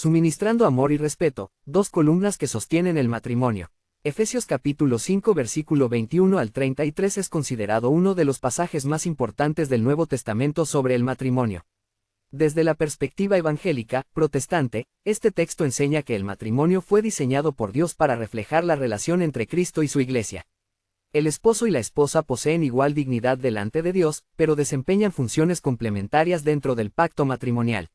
Suministrando amor y respeto, dos columnas que sostienen el matrimonio. Efesios capítulo 5 versículo 21 al 33 es considerado uno de los pasajes más importantes del Nuevo Testamento sobre el matrimonio. Desde la perspectiva evangélica, protestante, este texto enseña que el matrimonio fue diseñado por Dios para reflejar la relación entre Cristo y su Iglesia. El esposo y la esposa poseen igual dignidad delante de Dios, pero desempeñan funciones complementarias dentro del pacto matrimonial.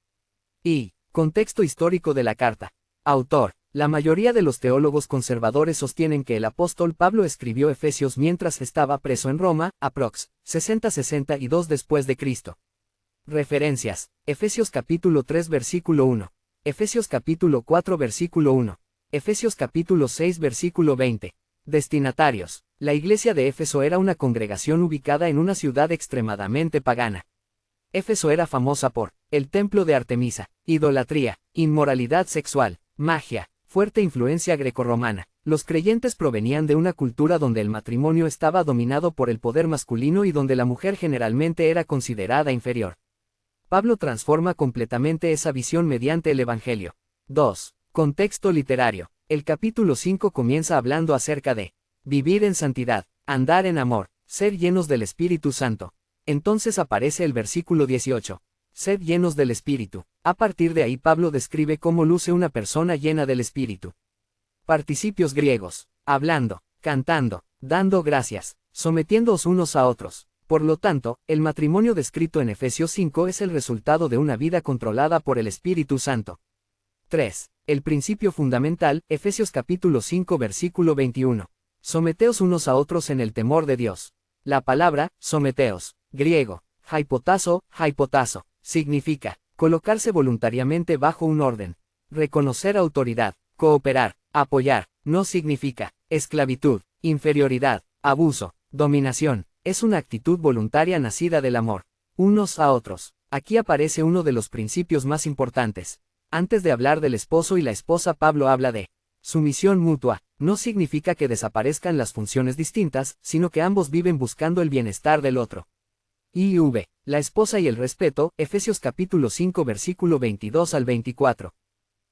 Y, contexto histórico de la carta. Autor. La mayoría de los teólogos conservadores sostienen que el apóstol Pablo escribió Efesios mientras estaba preso en Roma, aprox. 60-62 después de Cristo. Referencias. Efesios capítulo 3 versículo 1. Efesios capítulo 4 versículo 1. Efesios capítulo 6 versículo 20. Destinatarios. La iglesia de Éfeso era una congregación ubicada en una ciudad extremadamente pagana. Éfeso era famosa por el templo de Artemisa, idolatría, inmoralidad sexual, magia, fuerte influencia grecorromana. Los creyentes provenían de una cultura donde el matrimonio estaba dominado por el poder masculino y donde la mujer generalmente era considerada inferior. Pablo transforma completamente esa visión mediante el Evangelio. 2. Contexto literario. El capítulo 5 comienza hablando acerca de vivir en santidad, andar en amor, ser llenos del Espíritu Santo. Entonces aparece el versículo 18. Sed llenos del Espíritu. A partir de ahí Pablo describe cómo luce una persona llena del Espíritu. Participios griegos. Hablando, cantando, dando gracias, sometiéndoos unos a otros. Por lo tanto, el matrimonio descrito en Efesios 5 es el resultado de una vida controlada por el Espíritu Santo. 3. El principio fundamental, Efesios capítulo 5 versículo 21. Someteos unos a otros en el temor de Dios. La palabra, someteos, griego, hypotazo, significa colocarse voluntariamente bajo un orden, reconocer autoridad, cooperar, apoyar. No significa esclavitud, inferioridad, abuso, dominación. Es una actitud voluntaria nacida del amor, unos a otros. Aquí aparece uno de los principios más importantes. Antes de hablar del esposo y la esposa, Pablo habla de sumisión mutua. No significa que desaparezcan las funciones distintas, sino que ambos viven buscando el bienestar del otro. IV. La esposa y el respeto, Efesios capítulo 5 versículo 22 al 24.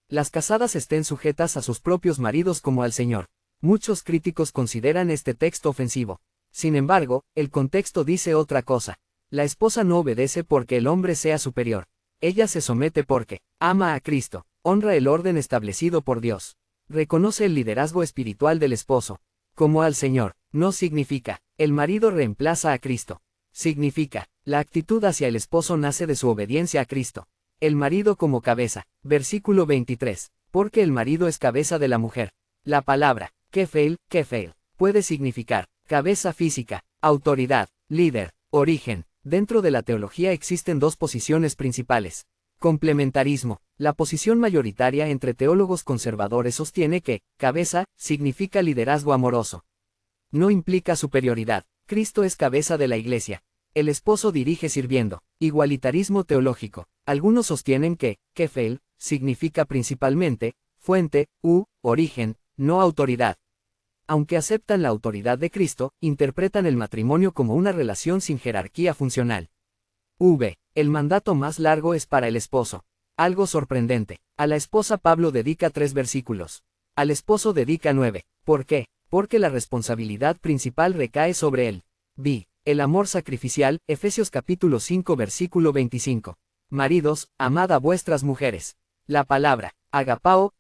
Las casadas estén sujetas a sus propios maridos como al Señor. Muchos críticos consideran este texto ofensivo. Sin embargo, el contexto dice otra cosa. La esposa no obedece porque el hombre sea superior. Ella se somete porque ama a Cristo, honra el orden establecido por Dios. Reconoce el liderazgo espiritual del esposo, como al Señor. No significa, el marido reemplaza a Cristo. Significa, la actitud hacia el esposo nace de su obediencia a Cristo. El marido como cabeza. Versículo 23. Porque el marido es cabeza de la mujer. La palabra, kefel, puede significar cabeza física, autoridad, líder, origen. Dentro de la teología existen dos posiciones principales. Complementarismo. La posición mayoritaria entre teólogos conservadores sostiene que cabeza significa liderazgo amoroso. No implica superioridad. Cristo es cabeza de la iglesia. El esposo dirige sirviendo. Igualitarismo teológico. Algunos sostienen que kefel significa principalmente fuente, origen, no autoridad. Aunque aceptan la autoridad de Cristo, interpretan el matrimonio como una relación sin jerarquía funcional. El mandato más largo es para el esposo. Algo sorprendente. A la esposa Pablo dedica 3 versículos. Al esposo dedica 9. ¿Por qué? Porque la responsabilidad principal recae sobre él. El amor sacrificial, Efesios capítulo 5 versículo 25. Maridos, amad a vuestras mujeres. La palabra, agapao,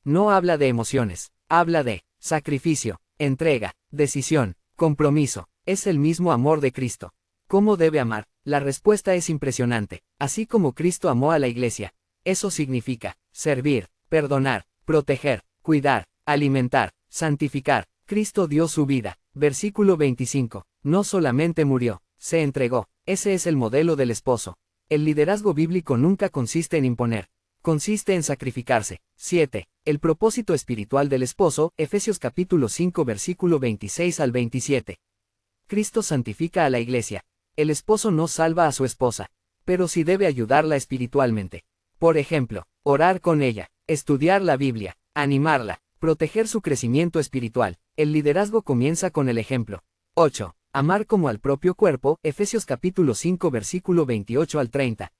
no habla de emociones, habla de sacrificio, entrega, decisión, compromiso. Es el mismo amor de Cristo. ¿Cómo debe amar? La respuesta es impresionante. Así como Cristo amó a la iglesia. Eso significa servir, perdonar, proteger, cuidar, alimentar, santificar. Cristo dio su vida. Versículo 25. No solamente murió, se entregó. Ese es el modelo del esposo. El liderazgo bíblico nunca consiste en imponer. Consiste en sacrificarse. 7. El propósito espiritual del esposo, Efesios capítulo 5 versículo 26 al 27. Cristo santifica a la iglesia. El esposo no salva a su esposa, pero sí debe ayudarla espiritualmente. Por ejemplo, orar con ella, estudiar la Biblia, animarla, proteger su crecimiento espiritual. El liderazgo comienza con el ejemplo. 8. Amar como al propio cuerpo, Efesios capítulo 5 versículo 28 al 30.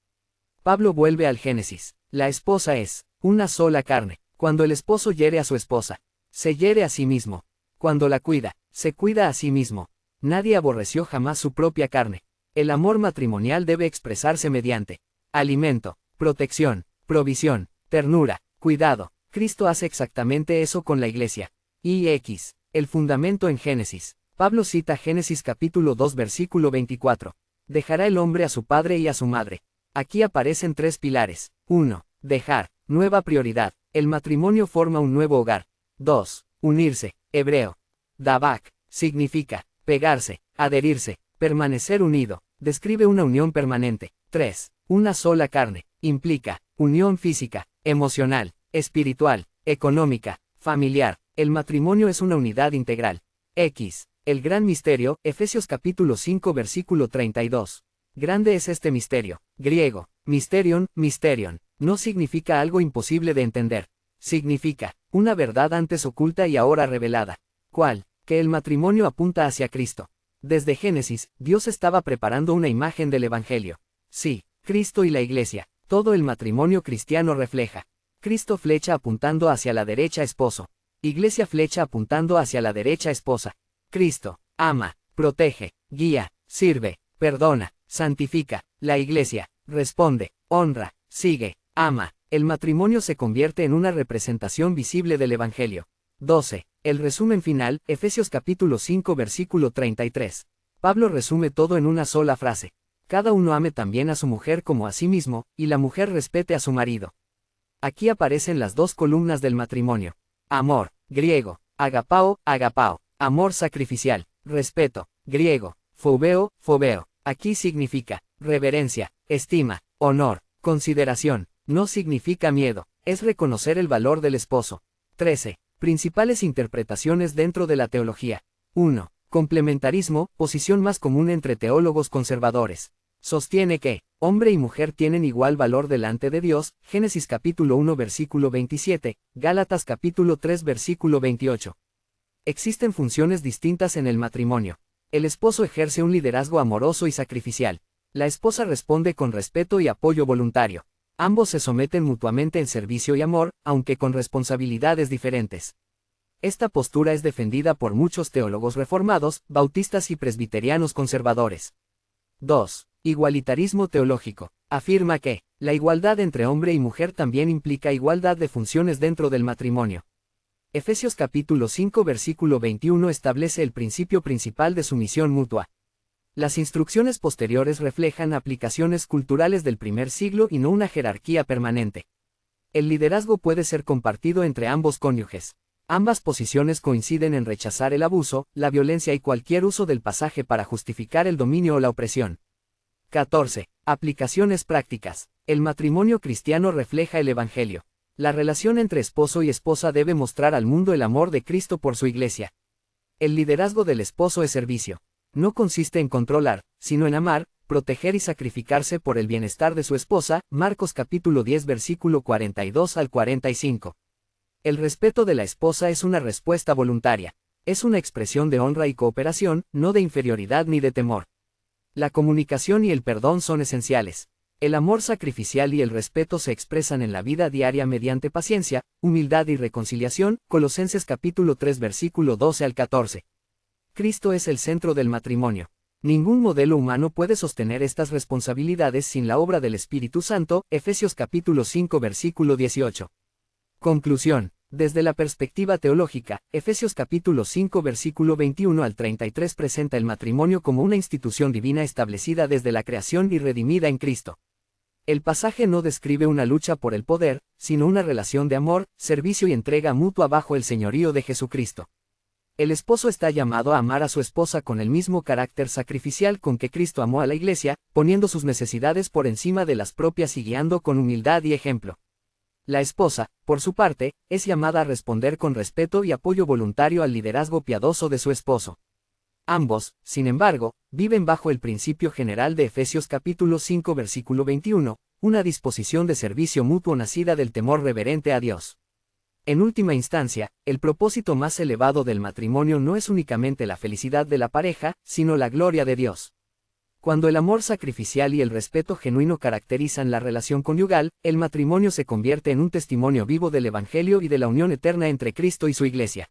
Pablo vuelve al Génesis. La esposa es Una sola carne. Cuando el esposo hiere a su esposa, se hiere a sí mismo. Cuando la cuida, se cuida a sí mismo. Nadie aborreció jamás su propia carne. El amor matrimonial debe expresarse mediante alimento, protección, provisión, ternura, cuidado. Cristo hace exactamente eso con la iglesia. IX. El fundamento en Génesis. Pablo cita Génesis capítulo 2 versículo 24. Dejará el hombre a su padre y a su madre. Aquí aparecen tres pilares. 1. Dejar. Nueva prioridad. El matrimonio forma un nuevo hogar. 2. Unirse. Hebreo. Dabak. Significa pegarse, adherirse, permanecer unido. Describe una unión permanente. 3. Una sola carne. Implica unión física, emocional, espiritual, económica, familiar. El matrimonio es una unidad integral. X. El gran misterio, Efesios capítulo 5 versículo 32. Grande es este misterio. Griego. Mysterion. No significa algo imposible de entender. Significa una verdad antes oculta y ahora revelada. ¿Cuál? Que el matrimonio apunta hacia Cristo. Desde Génesis, Dios estaba preparando una imagen del Evangelio. Sí, Cristo y la Iglesia. Todo el matrimonio cristiano refleja. Cristo flecha apuntando hacia la derecha esposo. Iglesia flecha apuntando hacia la derecha esposa. Cristo ama, protege, guía, sirve, perdona, santifica. La Iglesia responde, honra, sigue, ama. El matrimonio se convierte en una representación visible del Evangelio. 12. El resumen final, Efesios capítulo 5 versículo 33. Pablo resume todo en una sola frase. Cada uno ame también a su mujer como a sí mismo, y la mujer respete a su marido. Aquí aparecen las dos columnas del matrimonio. Amor, griego, agapao. Amor sacrificial, respeto, griego, phobeo. Aquí significa reverencia, estima, honor, consideración. No significa miedo, es reconocer el valor del esposo. 13. Principales interpretaciones dentro de la teología. 1. Complementarismo, posición más común entre teólogos conservadores. Sostiene que hombre y mujer tienen igual valor delante de Dios, Génesis capítulo 1 versículo 27, Gálatas capítulo 3 versículo 28. Existen funciones distintas en el matrimonio. El esposo ejerce un liderazgo amoroso y sacrificial. La esposa responde con respeto y apoyo voluntario. Ambos se someten mutuamente en servicio y amor, aunque con responsabilidades diferentes. Esta postura es defendida por muchos teólogos reformados, bautistas y presbiterianos conservadores. 2. Igualitarismo teológico. Afirma que la igualdad entre hombre y mujer también implica igualdad de funciones dentro del matrimonio. Efesios capítulo 5 versículo 21 establece el principio principal de sumisión mutua. Las instrucciones posteriores reflejan aplicaciones culturales del primer siglo y no una jerarquía permanente. El liderazgo puede ser compartido entre ambos cónyuges. Ambas posiciones coinciden en rechazar el abuso, la violencia y cualquier uso del pasaje para justificar el dominio o la opresión. 14. Aplicaciones prácticas. El matrimonio cristiano refleja el Evangelio. La relación entre esposo y esposa debe mostrar al mundo el amor de Cristo por su iglesia. El liderazgo del esposo es servicio. No consiste en controlar, sino en amar, proteger y sacrificarse por el bienestar de su esposa, Marcos capítulo 10 versículo 42 al 45. El respeto de la esposa es una respuesta voluntaria. Es una expresión de honra y cooperación, no de inferioridad ni de temor. La comunicación y el perdón son esenciales. El amor sacrificial y el respeto se expresan en la vida diaria mediante paciencia, humildad y reconciliación, Colosenses capítulo 3 versículo 12 al 14. Cristo es el centro del matrimonio. Ningún modelo humano puede sostener estas responsabilidades sin la obra del Espíritu Santo, Efesios capítulo 5 versículo 18. Conclusión. Desde la perspectiva teológica, Efesios capítulo 5 versículo 21 al 33 presenta el matrimonio como una institución divina establecida desde la creación y redimida en Cristo. El pasaje no describe una lucha por el poder, sino una relación de amor, servicio y entrega mutua bajo el señorío de Jesucristo. El esposo está llamado a amar a su esposa con el mismo carácter sacrificial con que Cristo amó a la iglesia, poniendo sus necesidades por encima de las propias y guiando con humildad y ejemplo. La esposa, por su parte, es llamada a responder con respeto y apoyo voluntario al liderazgo piadoso de su esposo. Ambos, sin embargo, viven bajo el principio general de Efesios capítulo 5 versículo 21, una disposición de servicio mutuo nacida del temor reverente a Dios. En última instancia, el propósito más elevado del matrimonio no es únicamente la felicidad de la pareja, sino la gloria de Dios. Cuando el amor sacrificial y el respeto genuino caracterizan la relación conyugal, el matrimonio se convierte en un testimonio vivo del Evangelio y de la unión eterna entre Cristo y su Iglesia.